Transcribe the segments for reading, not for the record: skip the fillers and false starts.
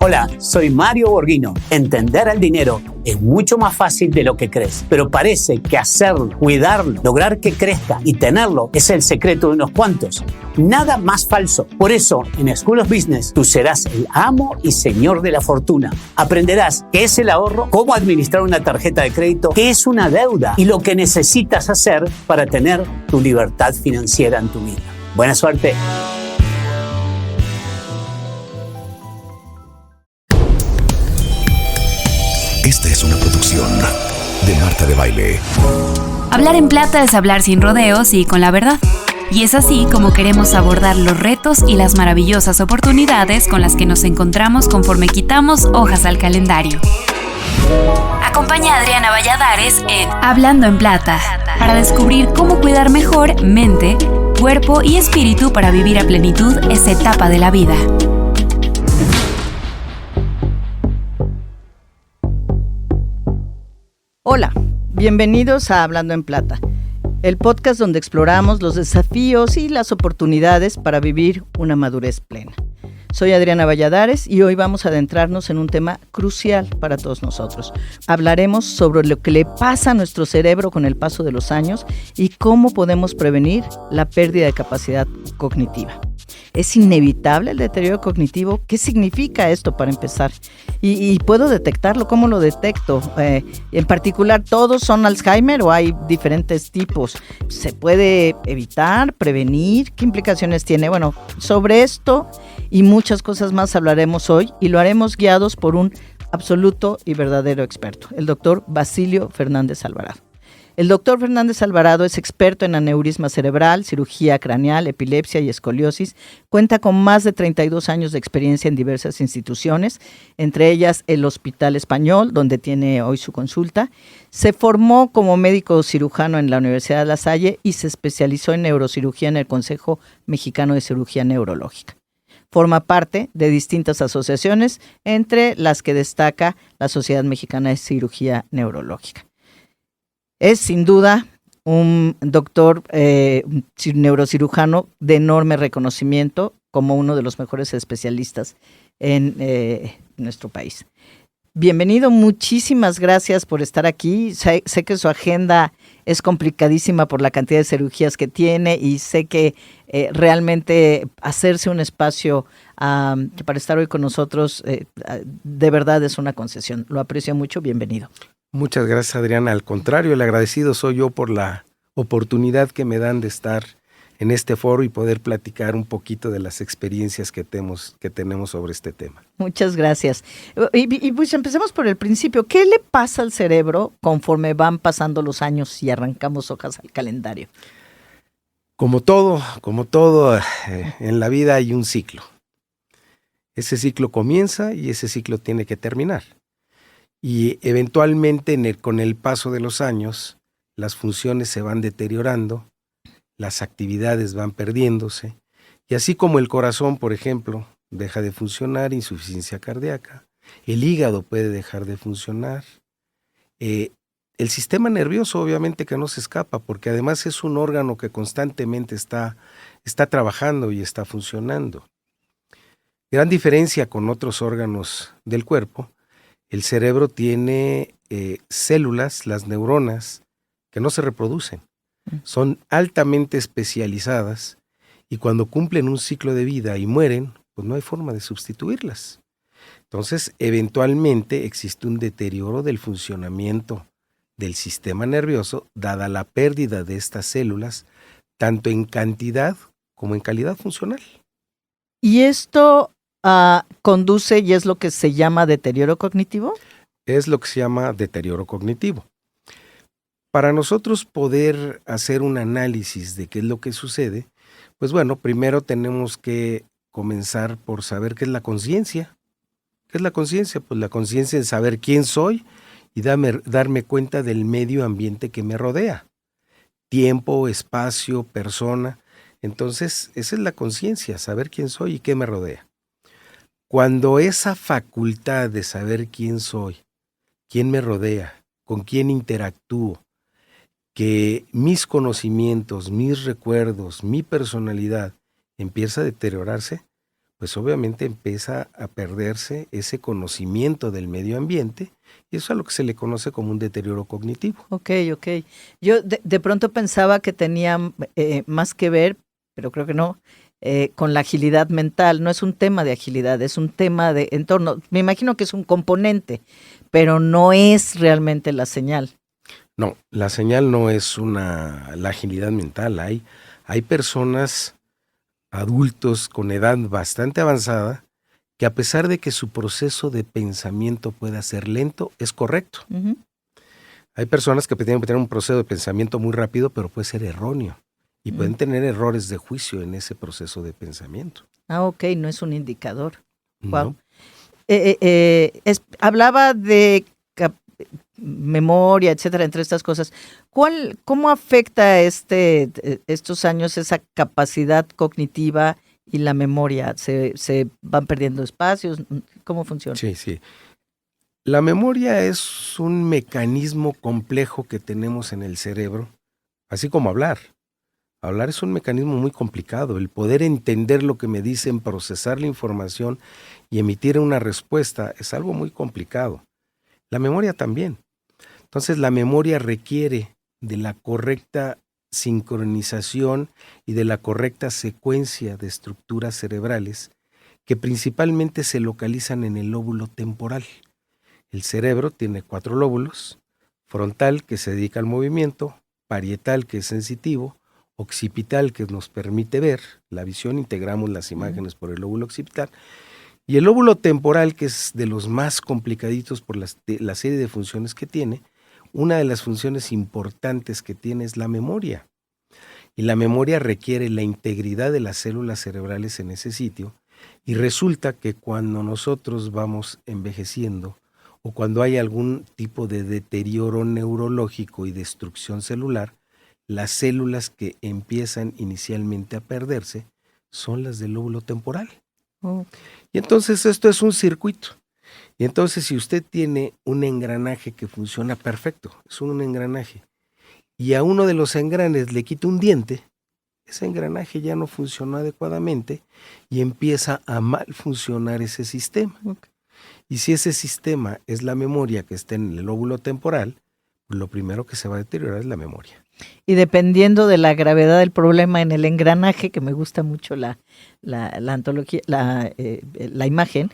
Hola, soy Mario Borghino. Entender el dinero es mucho más fácil de lo que crees, pero parece que hacerlo, cuidarlo, lograr que crezca y tenerlo es el secreto de unos cuantos. Nada más falso. Por eso, en School of Business, tú serás el amo y señor de la fortuna. Aprenderás qué es el ahorro, cómo administrar una tarjeta de crédito, qué es una deuda y lo que necesitas hacer para tener tu libertad financiera en tu vida. Buena suerte. Esta es una producción de Marta de Baile. Hablar en plata es hablar sin rodeos y con la verdad. Y es así como queremos abordar los retos y las maravillosas oportunidades con las que nos encontramos conforme quitamos hojas al calendario. Acompaña a Adriana Valladares en Hablando en Plata para descubrir cómo cuidar mejor mente, cuerpo y espíritu para vivir a plenitud esta etapa de la vida. Hola, bienvenidos a Hablando en Plata, el podcast donde exploramos los desafíos y las oportunidades para vivir una madurez plena. Soy Adriana Valladares y hoy vamos a adentrarnos en un tema crucial para todos nosotros. Hablaremos sobre lo que le pasa a nuestro cerebro con el paso de los años y cómo podemos prevenir la pérdida de capacidad cognitiva. ¿Es inevitable el deterioro cognitivo? ¿Qué significa esto para empezar? ¿Y puedo detectarlo? ¿Cómo lo detecto? En particular, ¿todos son Alzheimer o hay diferentes tipos? ¿Se puede evitar, prevenir? ¿Qué implicaciones tiene? Bueno, sobre esto y muchas cosas más hablaremos hoy y lo haremos guiados por un absoluto y verdadero experto, el doctor Basilio Fernández Alvarado. El doctor Fernández Alvarado es experto en aneurisma cerebral, cirugía craneal, epilepsia y escoliosis. Cuenta con más de 32 años de experiencia en diversas instituciones, entre ellas el Hospital Español, donde tiene hoy su consulta. Se formó como médico cirujano en la Universidad de La Salle y se especializó en neurocirugía en el Consejo Mexicano de Cirugía Neurológica. Forma parte de distintas asociaciones, entre las que destaca la Sociedad Mexicana de Cirugía Neurológica. Es sin duda un doctor neurocirujano de enorme reconocimiento como uno de los mejores especialistas en nuestro país. Bienvenido, muchísimas gracias por estar aquí. Sé que su agenda es complicadísima por la cantidad de cirugías que tiene y sé que realmente hacerse un espacio para estar hoy con nosotros de verdad es una concesión. Lo aprecio mucho, bienvenido. Muchas gracias, Adriana. Al contrario, el agradecido soy yo por la oportunidad que me dan de estar en este foro y poder platicar un poquito de las experiencias que tenemos sobre este tema. Muchas gracias. Y pues empecemos por el principio. ¿Qué le pasa al cerebro conforme van pasando los años y arrancamos hojas al calendario? Como todo en la vida hay un ciclo. Ese ciclo comienza y ese ciclo tiene que terminar. Y eventualmente con el paso de los años, las funciones se van deteriorando, las actividades van perdiéndose, y así como el corazón, por ejemplo, deja de funcionar, insuficiencia cardíaca, el hígado puede dejar de funcionar, el sistema nervioso obviamente que no se escapa, porque además es un órgano que constantemente está trabajando y está funcionando. Gran diferencia con otros órganos del cuerpo. El cerebro tiene células, las neuronas, que no se reproducen. Son altamente especializadas y cuando cumplen un ciclo de vida y mueren, pues no hay forma de sustituirlas. Entonces, eventualmente existe un deterioro del funcionamiento del sistema nervioso, dada la pérdida de estas células, tanto en cantidad como en calidad funcional. ¿Y esto conduce y es lo que se llama deterioro cognitivo? Es lo que se llama deterioro cognitivo. Para nosotros poder hacer un análisis de qué es lo que sucede, pues bueno, primero tenemos que comenzar por saber qué es la conciencia. ¿Qué es la conciencia? Pues la conciencia es saber quién soy y darme cuenta del medio ambiente que me rodea. Tiempo, espacio, persona. Entonces, esa es la conciencia, saber quién soy y qué me rodea. Cuando esa facultad de saber quién soy, quién me rodea, con quién interactúo, que mis conocimientos, mis recuerdos, mi personalidad empieza a deteriorarse, pues obviamente empieza a perderse ese conocimiento del medio ambiente, y eso es a lo que se le conoce como un deterioro cognitivo. Ok. Yo de pronto pensaba que tenía más que ver, pero creo que no, con la agilidad mental. No es un tema de agilidad, es un tema de entorno. Me imagino que es un componente, pero no es realmente la señal. No, la señal no es la agilidad mental. Hay personas, adultos con edad bastante avanzada, que a pesar de que su proceso de pensamiento pueda ser lento, es correcto. Uh-huh. Hay personas que tienen que tener un proceso de pensamiento muy rápido, pero puede ser erróneo. Y pueden tener errores de juicio en ese proceso de pensamiento. Ok, no es un indicador. Wow. No. Hablaba de memoria, etcétera, entre estas cosas. ¿Cómo afecta estos años esa capacidad cognitiva y la memoria? ¿Se van perdiendo espacios? ¿Cómo funciona? Sí. La memoria es un mecanismo complejo que tenemos en el cerebro, así como hablar. Hablar es un mecanismo muy complicado. El poder entender lo que me dicen, procesar la información y emitir una respuesta es algo muy complicado. La memoria también. Entonces la memoria requiere de la correcta sincronización y de la correcta secuencia de estructuras cerebrales que principalmente se localizan en el lóbulo temporal. El cerebro tiene 4 lóbulos: frontal, que se dedica al movimiento; parietal, que es sensitivo; occipital, que nos permite ver la visión, integramos las imágenes por el lóbulo occipital, y el lóbulo temporal, que es de los más complicaditos por la serie de funciones que tiene. Una de las funciones importantes que tiene es la memoria, y la memoria requiere la integridad de las células cerebrales en ese sitio, y resulta que cuando nosotros vamos envejeciendo o cuando hay algún tipo de deterioro neurológico y destrucción celular, las células que empiezan inicialmente a perderse son las del lóbulo temporal. Oh. Y entonces esto es un circuito. Y entonces si usted tiene un engranaje que funciona perfecto, es un engranaje, y a uno de los engranes le quita un diente, ese engranaje ya no funcionó adecuadamente y empieza a mal funcionar ese sistema. Okay. Y si ese sistema es la memoria que está en el lóbulo temporal, pues lo primero que se va a deteriorar es la memoria. Y dependiendo de la gravedad del problema en el engranaje, que me gusta mucho la antología, la imagen,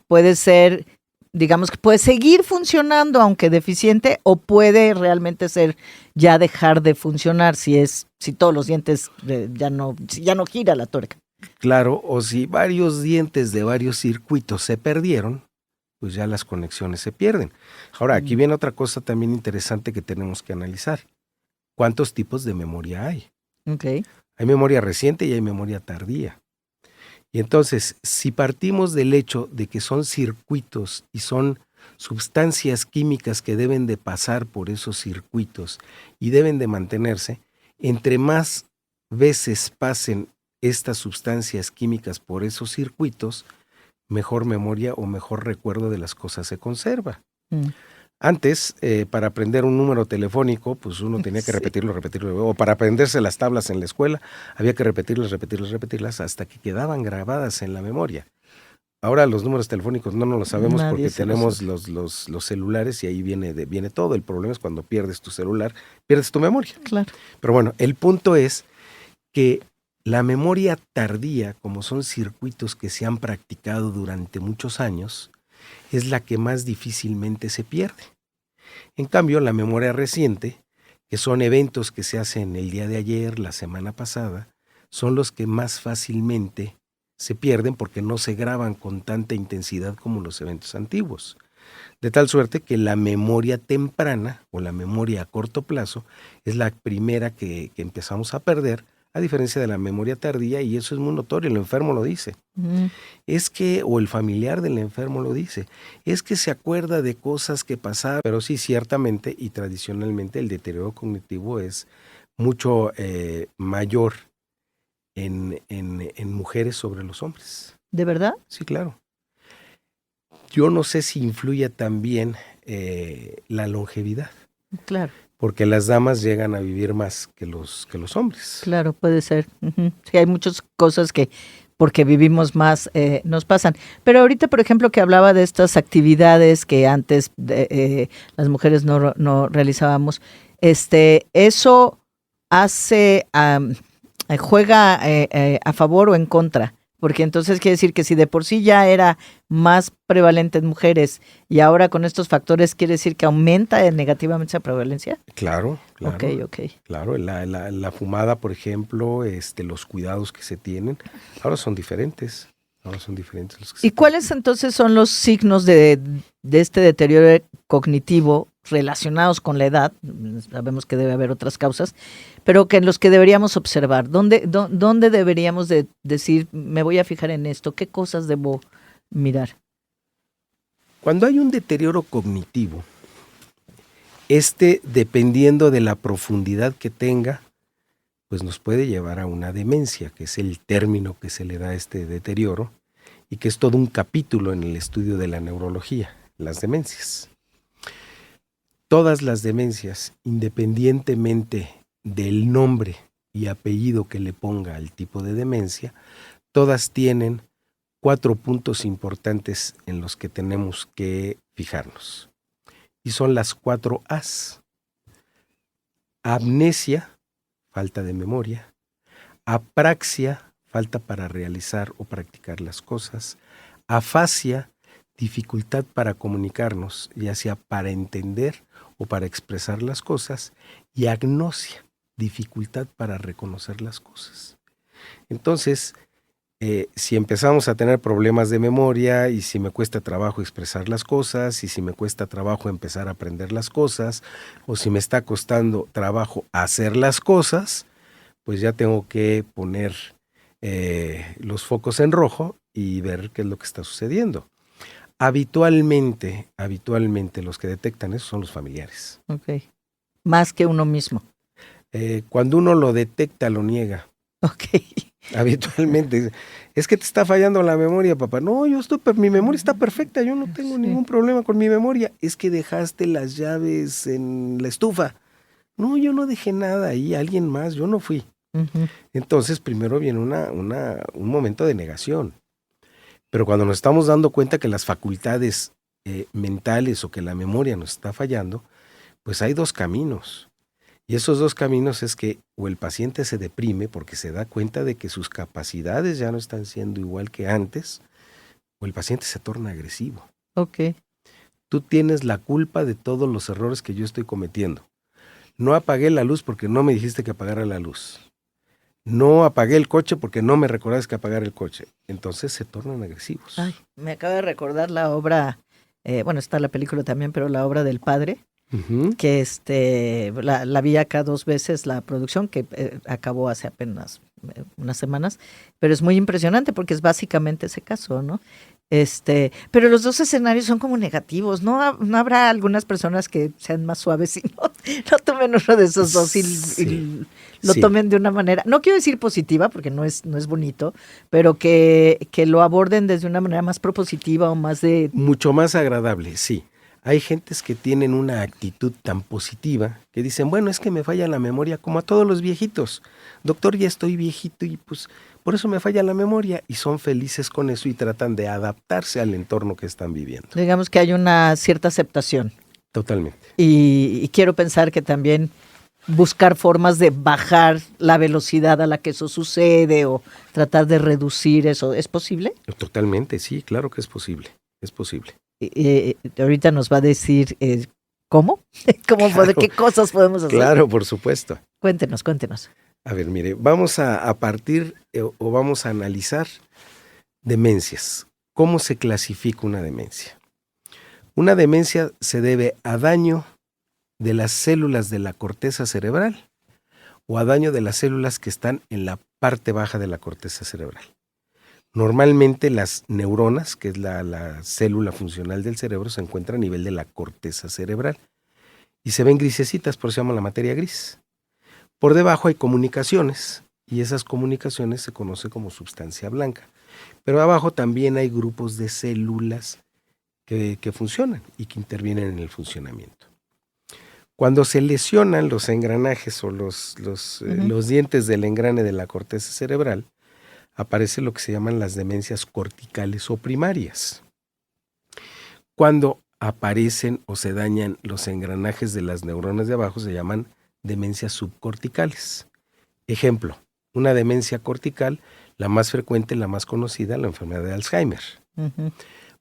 puede ser, digamos que puede seguir funcionando aunque deficiente, o puede realmente ser ya dejar de funcionar si todos los dientes ya no gira la tuerca. Claro, o si varios dientes de varios circuitos se perdieron, pues ya las conexiones se pierden. Ahora, aquí viene otra cosa también interesante que tenemos que analizar. ¿Cuántos tipos de memoria hay? Okay. Hay memoria reciente y hay memoria tardía. Y entonces, si partimos del hecho de que son circuitos y son sustancias químicas que deben de pasar por esos circuitos y deben de mantenerse, entre más veces pasen estas sustancias químicas por esos circuitos, mejor memoria o mejor recuerdo de las cosas se conserva. Antes, para aprender un número telefónico, pues uno tenía que repetirlo, o para aprenderse las tablas en la escuela, había que repetirlas hasta que quedaban grabadas en la memoria. Ahora los números telefónicos no nos los sabemos. Nadie porque tenemos los celulares y ahí viene todo. El problema es cuando pierdes tu celular, pierdes tu memoria. Claro. Pero bueno, el punto es que la memoria tardía, como son circuitos que se han practicado durante muchos años, es la que más difícilmente se pierde. En cambio, la memoria reciente, que son eventos que se hacen el día de ayer, la semana pasada, son los que más fácilmente se pierden porque no se graban con tanta intensidad como los eventos antiguos. De tal suerte que la memoria temprana o la memoria a corto plazo es la primera que empezamos a perder, a diferencia de la memoria tardía, y eso es muy notorio, el enfermo lo dice. Es que, o el familiar del enfermo lo dice, es que se acuerda de cosas que pasaron, pero sí, ciertamente y tradicionalmente el deterioro cognitivo es mucho mayor en mujeres sobre los hombres. ¿De verdad? Sí, claro. Yo no sé si influye también la longevidad. Claro. Porque las damas llegan a vivir más que los hombres. Claro, puede ser. Sí, hay muchas cosas que porque vivimos más, nos pasan. Pero ahorita, por ejemplo, que hablaba de estas actividades que antes las mujeres no realizábamos, eso hace, juega a favor o en contra, porque entonces quiere decir que si de por sí ya era más prevalente en mujeres y ahora con estos factores quiere decir que aumenta negativamente esa prevalencia. Claro. Ok. Claro, la fumada, por ejemplo, los cuidados que se tienen, ahora son diferentes. Los que ¿Y cuáles entonces son los signos de este deterioro cognitivo relacionados con la edad? Sabemos que debe haber otras causas, pero que en los que deberíamos observar. ¿Dónde deberíamos de decir, me voy a fijar en esto? ¿Qué cosas debo mirar? Cuando hay un deterioro cognitivo, dependiendo de la profundidad que tenga, pues nos puede llevar a una demencia, que es el término que se le da a este deterioro, y que es todo un capítulo en el estudio de la neurología, las demencias. Todas las demencias, independientemente del nombre y apellido que le ponga al tipo de demencia, todas tienen 4 puntos importantes en los que tenemos que fijarnos. Y son las 4 A's. Amnesia, falta de memoria. Apraxia, falta para realizar o practicar las cosas. Afasia, dificultad para comunicarnos, ya sea para entender o para expresar las cosas. Y agnosia, dificultad para reconocer las cosas. Entonces, si empezamos a tener problemas de memoria y si me cuesta trabajo expresar las cosas y si me cuesta trabajo empezar a aprender las cosas o si me está costando trabajo hacer las cosas, pues ya tengo que poner los focos en rojo y ver qué es lo que está sucediendo. Habitualmente los que detectan eso son los familiares. Ok. Más que uno mismo. Cuando uno lo detecta, lo niega. Ok. Habitualmente, es que te está fallando la memoria, papá. No, mi memoria está perfecta, yo no tengo ningún problema con mi memoria. Es que dejaste las llaves en la estufa. No, yo no dejé nada ahí, alguien más, yo no fui. Uh-huh. Entonces, primero viene un momento de negación. Pero cuando nos estamos dando cuenta que las facultades mentales o que la memoria nos está fallando, pues hay 2 caminos. Y esos 2 caminos es que o el paciente se deprime porque se da cuenta de que sus capacidades ya no están siendo igual que antes, o el paciente se torna agresivo. Ok. Tú tienes la culpa de todos los errores que yo estoy cometiendo. No apagué la luz porque no me dijiste que apagara la luz. No apagué el coche porque no me recordabas que apagara el coche. Entonces se tornan agresivos. Ay, me acaba de recordar la obra, está la película también, pero la obra del padre. Uh-huh. Que la vi acá 2 veces, la producción que acabó hace apenas unas semanas, pero es muy impresionante porque es básicamente ese caso, ¿no? Pero los 2 escenarios son como negativos, ¿no habrá algunas personas que sean más suaves y no tomen uno de esos 2 y lo tomen de una manera, no quiero decir positiva porque no es bonito, pero que lo aborden desde una manera más propositiva o más de... Mucho más agradable, sí. Hay gentes que tienen una actitud tan positiva que dicen, bueno, es que me falla la memoria como a todos los viejitos. Doctor, ya estoy viejito y pues por eso me falla la memoria. Y son felices con eso y tratan de adaptarse al entorno que están viviendo. Digamos que hay una cierta aceptación. Totalmente. Y quiero pensar que también buscar formas de bajar la velocidad a la que eso sucede o tratar de reducir eso, ¿es posible? Totalmente, sí, claro que es posible. Es posible. Ahorita nos va a decir ¿cómo? Claro, ¿qué cosas podemos hacer? Claro, por supuesto. Cuéntenos. A ver, mire, vamos a partir o vamos a analizar demencias. ¿Cómo se clasifica una demencia? Una demencia se debe a daño de las células de la corteza cerebral o a daño de las células que están en la parte baja de la corteza cerebral. Normalmente las neuronas, que es la célula funcional del cerebro, se encuentra a nivel de la corteza cerebral y se ven grisecitas, por eso se llama la materia gris. Por debajo hay comunicaciones y esas comunicaciones se conoce como sustancia blanca. Pero abajo también hay grupos de células que funcionan y que intervienen en el funcionamiento. Cuando se lesionan los engranajes o los dientes del engrane de la corteza cerebral, aparece lo que se llaman las demencias corticales o primarias. Cuando aparecen o se dañan los engranajes de las neuronas de abajo, se llaman demencias subcorticales. Ejemplo, una demencia cortical, la más frecuente, la más conocida, la enfermedad de Alzheimer. Ujú.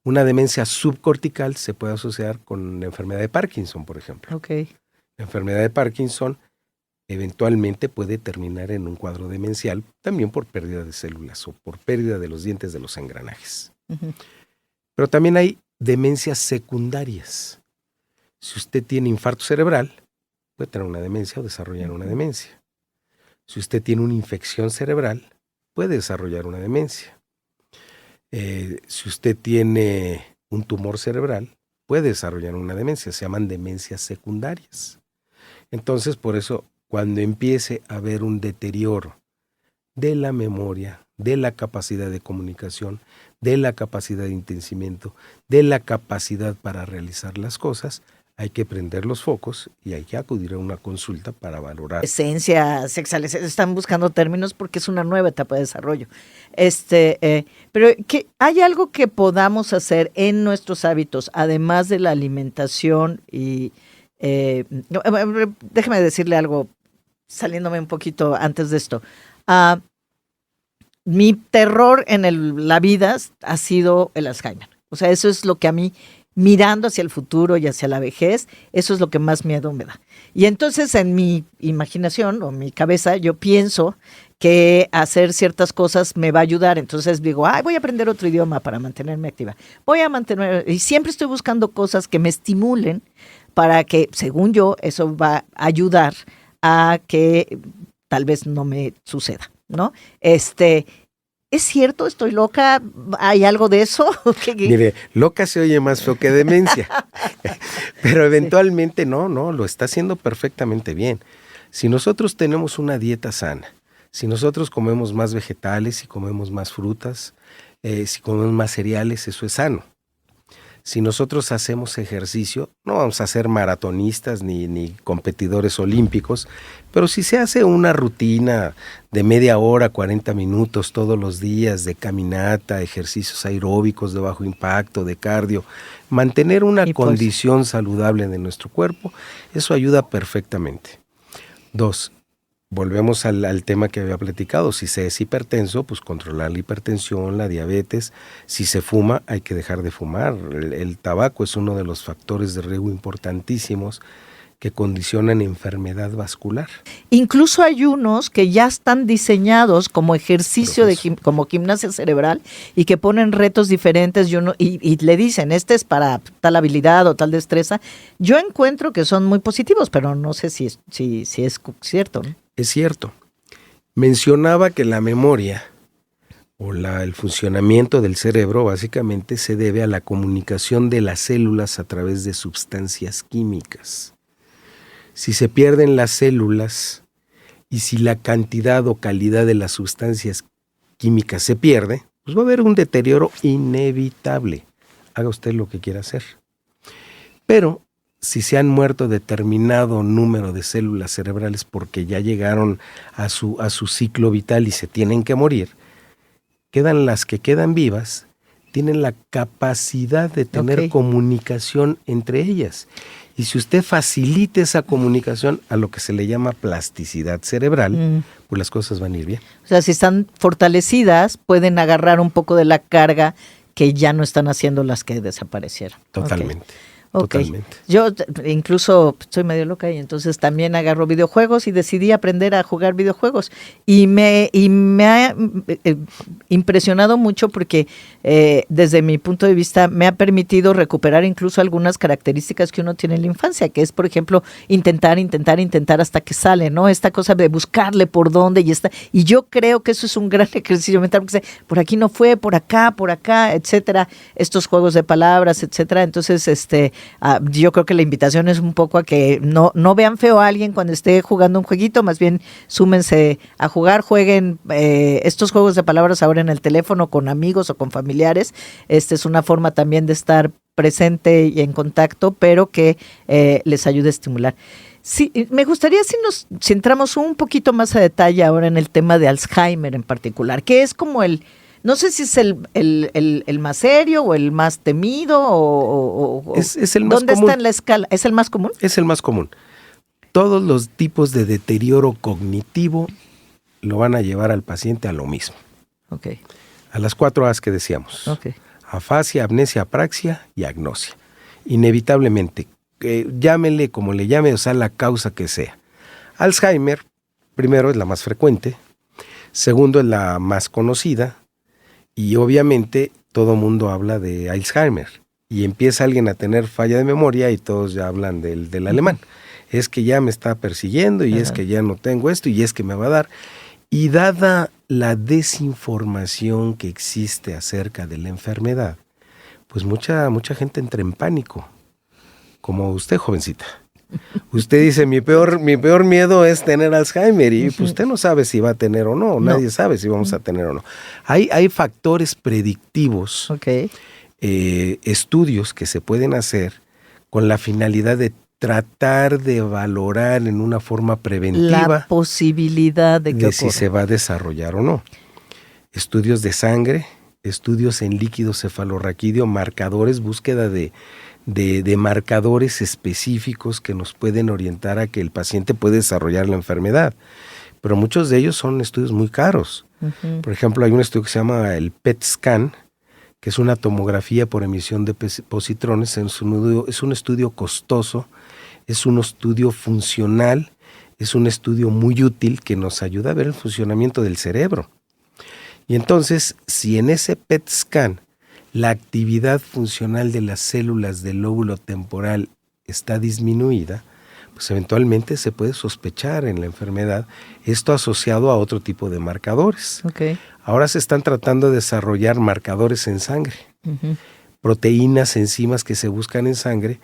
Una demencia subcortical se puede asociar con la enfermedad de Parkinson, por ejemplo. Ok. La enfermedad de Parkinson eventualmente puede terminar en un cuadro demencial, también por pérdida de células o por pérdida de los dientes de los engranajes. Ujú. Pero también hay demencias secundarias. Si usted tiene infarto cerebral, puede tener una demencia o desarrollar una demencia. Si usted tiene una infección cerebral, puede desarrollar una demencia. Si usted tiene un tumor cerebral, puede desarrollar una demencia. Se llaman demencias secundarias. Entonces, por eso, cuando empiece a haber un deterioro de la memoria, de la capacidad de comunicación, de la capacidad de entendimiento, de la capacidad para realizar las cosas, hay que prender los focos y hay que acudir a una consulta para valorar. Esencia, sexual, están buscando términos porque es una nueva etapa de desarrollo. Pero ¿hay algo que podamos hacer en nuestros hábitos, además de la alimentación? Y déjeme decirle algo, saliéndome un poquito antes de esto. Mi terror en la vida ha sido el Alzheimer. O sea, eso es lo que a mí, mirando hacia el futuro y hacia la vejez, eso es lo que más miedo me da. Y entonces en mi imaginación o mi cabeza yo pienso que hacer ciertas cosas me va a ayudar. Entonces digo, voy a aprender otro idioma para mantenerme activa. Y siempre estoy buscando cosas que me estimulen para que, según yo, eso va a ayudar a que tal vez no me suceda, ¿no? ¿Es cierto? ¿Estoy loca? ¿Hay algo de eso? Mire, loca se oye más feo que demencia. Pero eventualmente no, lo está haciendo perfectamente bien. Si nosotros tenemos una dieta sana, si nosotros comemos más vegetales, si comemos más frutas, si comemos más cereales, eso es sano. Si nosotros hacemos ejercicio, no vamos a ser maratonistas ni competidores olímpicos, pero si se hace una rutina de media hora, 40 minutos todos los días de caminata, ejercicios aeróbicos de bajo impacto, de cardio, mantener una condición saludable de nuestro cuerpo, eso ayuda perfectamente. 2, volvemos al tema que había platicado. Si se es hipertenso, pues controlar la hipertensión, la diabetes. Si se fuma, hay que dejar de fumar. El tabaco es uno de los factores de riesgo importantísimos que condicionan enfermedad vascular. Incluso hay unos que ya están diseñados como ejercicio, como gimnasia cerebral, y que ponen retos diferentes y le dicen, este es para tal habilidad o tal destreza. Yo encuentro que son muy positivos, pero no sé si es cierto, ¿no? Es cierto. Mencionaba que la memoria o el funcionamiento del cerebro básicamente se debe a la comunicación de las células a través de sustancias químicas. Si se pierden las células y si la cantidad o calidad de las sustancias químicas se pierde, pues va a haber un deterioro inevitable. Haga usted lo que quiera hacer. Pero si se han muerto determinado número de células cerebrales porque ya llegaron a su ciclo vital y se tienen que morir, quedan las que quedan vivas, tienen la capacidad de tener comunicación entre ellas. Y si usted facilita esa comunicación a lo que se le llama plasticidad cerebral, pues las cosas van a ir bien. O sea, si están fortalecidas, pueden agarrar un poco de la carga que ya no están haciendo las que desaparecieron. Totalmente. Totalmente. Yo incluso soy medio loca y entonces también agarro videojuegos y decidí aprender a jugar videojuegos. Y me ha impresionado mucho porque desde mi punto de vista me ha permitido recuperar incluso algunas características que uno tiene en la infancia, que es, por ejemplo, intentar hasta que sale, ¿no? Esta cosa de buscarle por dónde y yo creo que eso es un gran ejercicio mental, porque por aquí no fue, por acá, etcétera, estos juegos de palabras, etcétera. Entonces, yo creo que la invitación es un poco a que no vean feo a alguien cuando esté jugando un jueguito, más bien súmense a jugar, jueguen estos juegos de palabras ahora en el teléfono con amigos o con familiares. Es una forma también de estar presente y en contacto, pero que les ayude a estimular. Sí, me gustaría si entramos un poquito más a detalle ahora en el tema de Alzheimer en particular, que es como no sé si es el más serio o el más temido es el más ¿dónde común. está en la escala? ¿Es el más común? Es el más común. Todos los tipos de deterioro cognitivo lo van a llevar al paciente a lo mismo. Okay. A las 4 A's que decíamos. Okay. Afasia, amnesia, apraxia y agnosia. Inevitablemente, llámele como le llame, o sea, la causa que sea. Alzheimer, primero, es la más frecuente. Segundo, es la más conocida. Y obviamente, todo mundo habla de Alzheimer. Y empieza alguien a tener falla de memoria y todos ya hablan del alemán. Es que ya me está persiguiendo y es que ya no tengo esto y es que me va a dar. Y dada la desinformación que existe acerca de la enfermedad, pues mucha gente entra en pánico. Como usted, jovencita. Usted dice, mi peor miedo es tener Alzheimer y pues usted no sabe si va a tener o no. Nadie sabe si vamos a tener o no. Hay factores predictivos, estudios que se pueden hacer con la finalidad de tratar de valorar en una forma preventiva la posibilidad de que si se va a desarrollar o no. Estudios de sangre, estudios en líquido cefalorraquídeo, marcadores, búsqueda de marcadores específicos que nos pueden orientar a que el paciente puede desarrollar la enfermedad. Pero muchos de ellos son estudios muy caros. Por ejemplo, hay un estudio que se llama el PET scan, que es una tomografía por emisión de positrones. Es un estudio costoso, es un estudio funcional, es un estudio muy útil que nos ayuda a ver el funcionamiento del cerebro. Y entonces, si en ese PET scan la actividad funcional de las células del lóbulo temporal está disminuida, pues eventualmente se puede sospechar en la enfermedad, esto asociado a otro tipo de marcadores. Ahora se están tratando de desarrollar marcadores en sangre, proteínas, enzimas que se buscan en sangre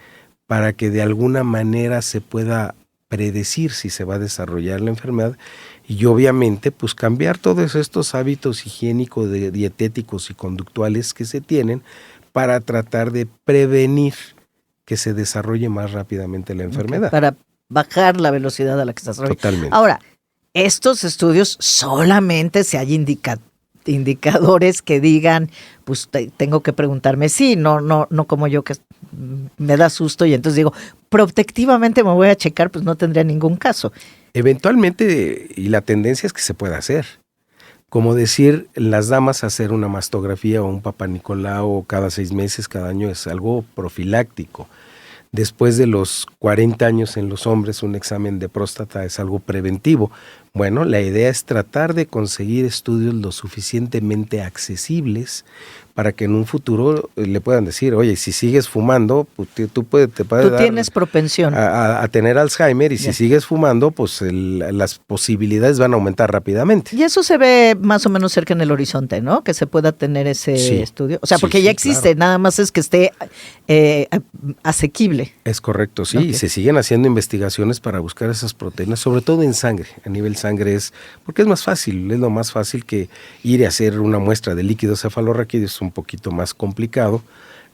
para que de alguna manera se pueda predecir si se va a desarrollar la enfermedad y obviamente pues cambiar todos estos hábitos higiénicos, dietéticos y conductuales que se tienen para tratar de prevenir que se desarrolle más rápidamente la enfermedad. Para bajar la velocidad a la que se desarrolla. Totalmente. Ahora, estos estudios solamente si hay indicadores que digan, pues tengo que preguntarme, sí, no como yo que me da susto y entonces digo, prospectivamente me voy a checar, pues no tendría ningún caso. Eventualmente, y la tendencia es que se pueda hacer. Como decir, las damas hacer una mastografía o un papanicolau cada 6 meses, cada año, es algo profiláctico. Después de los 40 años en los hombres, un examen de próstata es algo preventivo. Bueno, la idea es tratar de conseguir estudios lo suficientemente accesibles para que en un futuro le puedan decir, oye, si sigues fumando, pues, tú tienes propensión a tener Alzheimer y si sigues fumando, pues las posibilidades van a aumentar rápidamente. Y eso se ve más o menos cerca en el horizonte, ¿no? Que se pueda tener ese estudio. O sea, porque ya existe, claro. Nada más es que esté asequible. Es correcto, sí. Y se siguen haciendo investigaciones para buscar esas proteínas, sobre todo en sangre. A nivel sangre porque es más fácil, es lo más fácil que ir a hacer una muestra de líquido cefalorraquídeo. Es un poquito más complicado,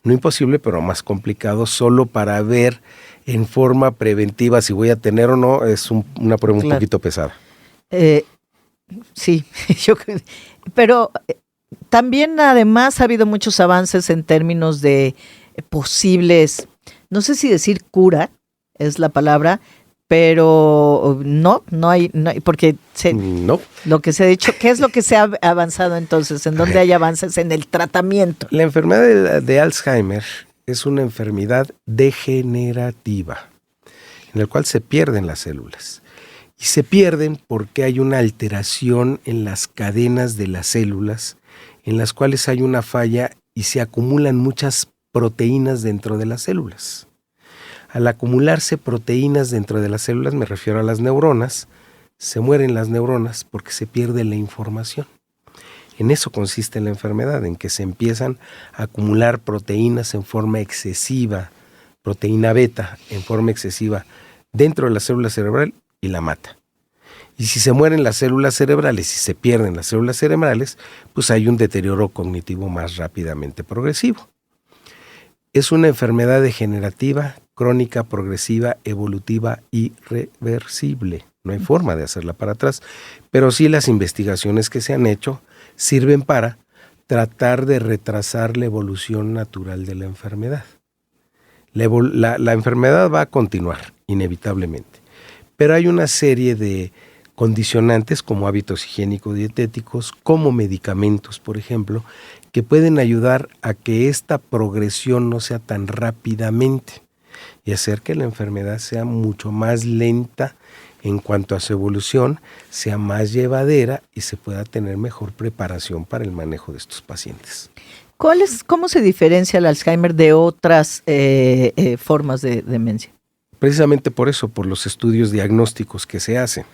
no imposible, pero más complicado, solo para ver en forma preventiva si voy a tener o no, es una prueba un poquito pesada. Sí, pero también además ha habido muchos avances en términos de posibles, no sé si decir cura es la palabra, pero no hay, porque lo que se ha dicho, ¿qué es lo que se ha avanzado entonces? ¿En dónde hay avances en el tratamiento? La enfermedad de Alzheimer es una enfermedad degenerativa, en la cual se pierden las células. Y se pierden porque hay una alteración en las cadenas de las células, en las cuales hay una falla y se acumulan muchas proteínas dentro de las células. Al acumularse proteínas dentro de las células, me refiero a las neuronas, se mueren las neuronas porque se pierde la información. En eso consiste la enfermedad, en que se empiezan a acumular proteínas en forma excesiva, proteína beta en forma excesiva dentro de la célula cerebral y la mata. Y si se mueren las células cerebrales y se pierden las células cerebrales, pues hay un deterioro cognitivo más rápidamente progresivo. Es una enfermedad degenerativa crónica, progresiva, evolutiva y reversible. No hay forma de hacerla para atrás, pero sí las investigaciones que se han hecho sirven para tratar de retrasar la evolución natural de la enfermedad. La enfermedad va a continuar, inevitablemente, pero hay una serie de condicionantes como hábitos higiénico-dietéticos, como medicamentos, por ejemplo, que pueden ayudar a que esta progresión no sea tan rápidamente y hacer que la enfermedad sea mucho más lenta en cuanto a su evolución, sea más llevadera y se pueda tener mejor preparación para el manejo de estos pacientes. ¿Cómo se diferencia el Alzheimer de otras formas de demencia? Precisamente por eso, por los estudios diagnósticos que se hacen.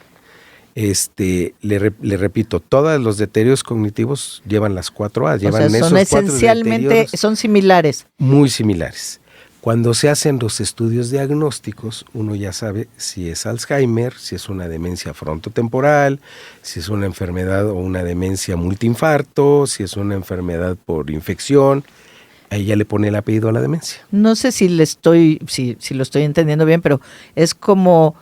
Le repito, todos los deterioros cognitivos llevan las 4A, llevan esos 4 son esencialmente, son similares. Muy similares. Cuando se hacen los estudios diagnósticos, uno ya sabe si es Alzheimer, si es una demencia frontotemporal, si es una enfermedad o una demencia multiinfarto, si es una enfermedad por infección. Ahí ya le pone el apellido a la demencia. No sé si lo estoy entendiendo bien, pero es como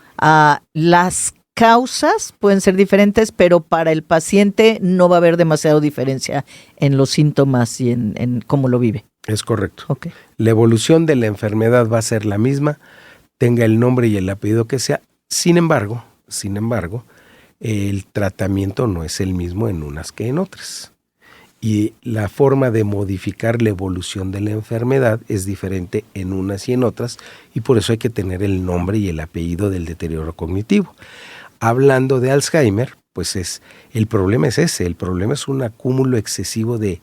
las causas pueden ser diferentes, pero para el paciente no va a haber demasiada diferencia en los síntomas y en cómo lo vive. Es correcto. Okay. La evolución de la enfermedad va a ser la misma, tenga el nombre y el apellido que sea. Sin embargo, el tratamiento no es el mismo en unas que en otras. Y la forma de modificar la evolución de la enfermedad es diferente en unas y en otras, y por eso hay que tener el nombre y el apellido del deterioro cognitivo. Hablando de Alzheimer, pues el problema es ese, el problema es un acúmulo excesivo de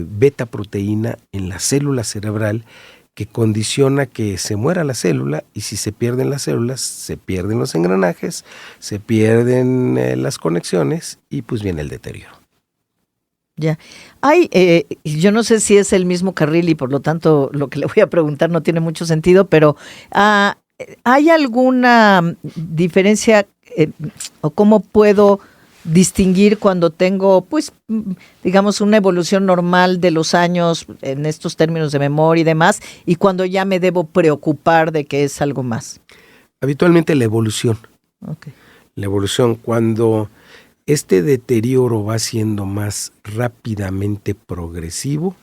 beta proteína en la célula cerebral que condiciona que se muera la célula, y si se pierden las células, se pierden los engranajes, se pierden las conexiones y pues viene el deterioro. Ya. Yo no sé si es el mismo carril y por lo tanto lo que le voy a preguntar no tiene mucho sentido, pero ¿hay alguna diferencia o cómo puedo distinguir cuando tengo, pues, digamos, una evolución normal de los años en estos términos de memoria y demás, y cuando ya me debo preocupar de que es algo más? Habitualmente la evolución. Okay. La evolución, cuando este deterioro va siendo más rápidamente progresivo,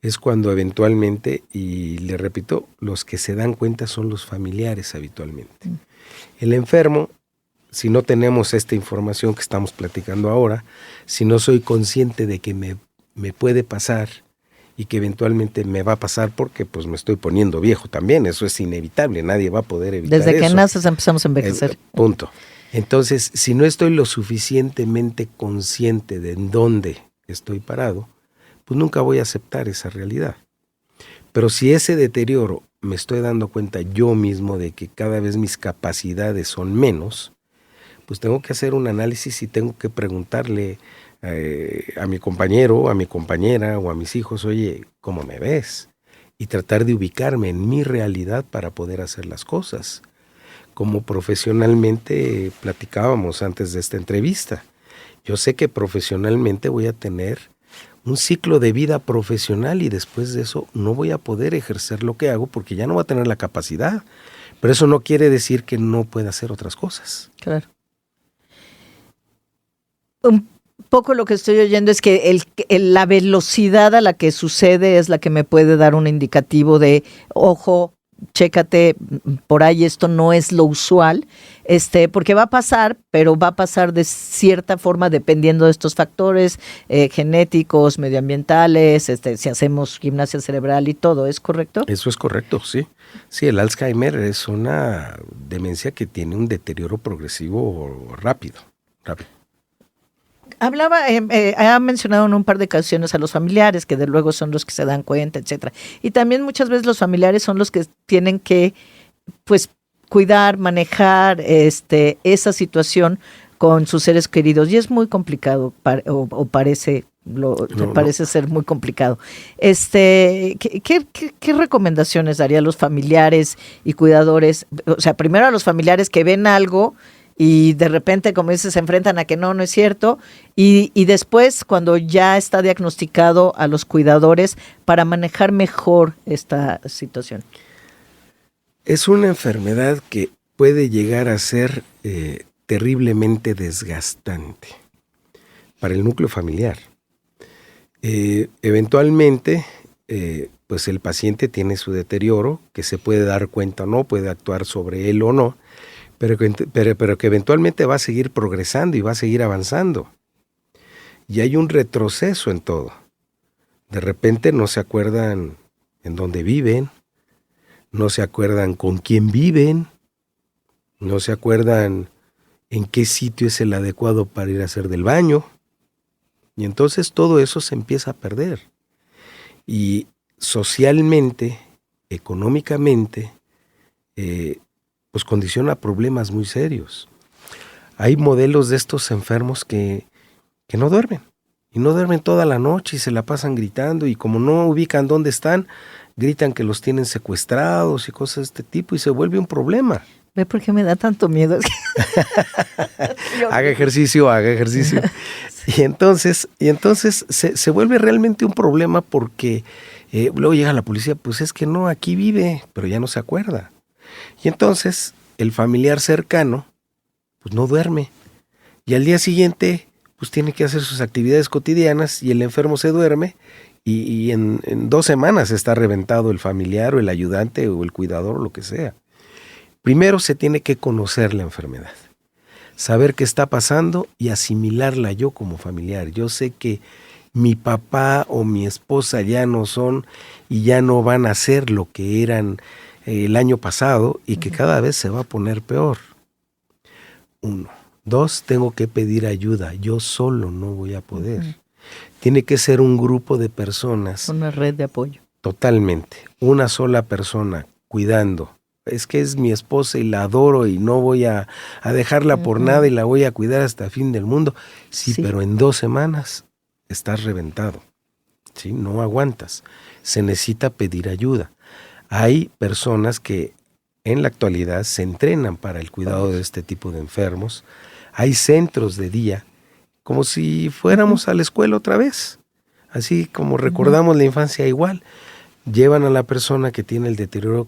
es cuando eventualmente, y le repito, los que se dan cuenta son los familiares habitualmente. El enfermo, si no tenemos esta información que estamos platicando ahora, si no soy consciente de que me puede pasar y que eventualmente me va a pasar porque pues me estoy poniendo viejo también, eso es inevitable, nadie va a poder evitar eso. Desde que naces empezamos a envejecer. Punto. Entonces, si no estoy lo suficientemente consciente de en dónde estoy parado, pues nunca voy a aceptar esa realidad. Pero si ese deterioro me estoy dando cuenta yo mismo de que cada vez mis capacidades son menos, pues tengo que hacer un análisis y tengo que preguntarle a mi compañero, a mi compañera o a mis hijos, oye, ¿cómo me ves? Y tratar de ubicarme en mi realidad para poder hacer las cosas. Como profesionalmente platicábamos antes de esta entrevista. Yo sé que profesionalmente voy a tener un ciclo de vida profesional y después de eso no voy a poder ejercer lo que hago porque ya no voy a tener la capacidad. Pero eso no quiere decir que no pueda hacer otras cosas. Claro. Un poco lo que estoy oyendo es que la velocidad a la que sucede es la que me puede dar un indicativo de, ojo, chécate, por ahí esto no es lo usual, porque va a pasar, pero va a pasar de cierta forma dependiendo de estos factores genéticos, medioambientales, si hacemos gimnasia cerebral y todo, ¿es correcto? Eso es correcto, sí. Sí, el Alzheimer es una demencia que tiene un deterioro progresivo rápido. Ha mencionado en un par de ocasiones a los familiares, que de luego son los que se dan cuenta, etcétera. Y también muchas veces los familiares son los que tienen que, pues, cuidar, manejar esa situación con sus seres queridos. Y es muy complicado, parece ser muy complicado. ¿Qué recomendaciones daría a los familiares y cuidadores? O sea, primero a los familiares que ven algo y de repente, como dices, se enfrentan a que no es cierto, y después, cuando ya está diagnosticado, a los cuidadores para manejar mejor esta situación. Es una enfermedad que puede llegar a ser terriblemente desgastante para el núcleo familiar. Eventualmente, pues el paciente tiene su deterioro, que se puede dar cuenta o no, puede actuar sobre él o no, pero que eventualmente va a seguir progresando y va a seguir avanzando. Y hay un retroceso en todo. De repente no se acuerdan en dónde viven, no se acuerdan con quién viven, no se acuerdan en qué sitio es el adecuado para ir a hacer del baño. Y entonces todo eso se empieza a perder. Y socialmente, económicamente, pues condiciona problemas muy serios. Hay modelos de estos enfermos que no duermen. Y no duermen toda la noche y se la pasan gritando. Y como no ubican dónde están, gritan que los tienen secuestrados y cosas de este tipo. Y se vuelve un problema. ¿Ve por qué me da tanto miedo? Haga ejercicio. Sí. Y entonces se vuelve realmente un problema porque luego llega la policía, pues es que no, aquí vive, pero ya no se acuerda. Y entonces el familiar cercano, pues no duerme. Y al día siguiente, pues tiene que hacer sus actividades cotidianas y el enfermo se duerme y en 2 semanas está reventado el familiar o el ayudante o el cuidador o lo que sea. Primero se tiene que conocer la enfermedad, saber qué está pasando y asimilarla yo como familiar. Yo sé que mi papá o mi esposa ya no son y ya no van a ser lo que eran el año pasado y que cada vez se va a poner peor. 1. 2, tengo que pedir ayuda. Yo solo no voy a poder. Tiene que ser un grupo de personas. Una red de apoyo. Totalmente. Una sola persona cuidando. Es que es mi esposa y la adoro y no voy a dejarla por nada y la voy a cuidar hasta el fin del mundo. Sí, pero en 2 semanas estás reventado. ¿Sí? No aguantas. Se necesita pedir ayuda. Hay personas que en la actualidad se entrenan para el cuidado de este tipo de enfermos. Hay centros de día, como si fuéramos a la escuela otra vez. Así como recordamos la infancia igual. Llevan a la persona que tiene el deterioro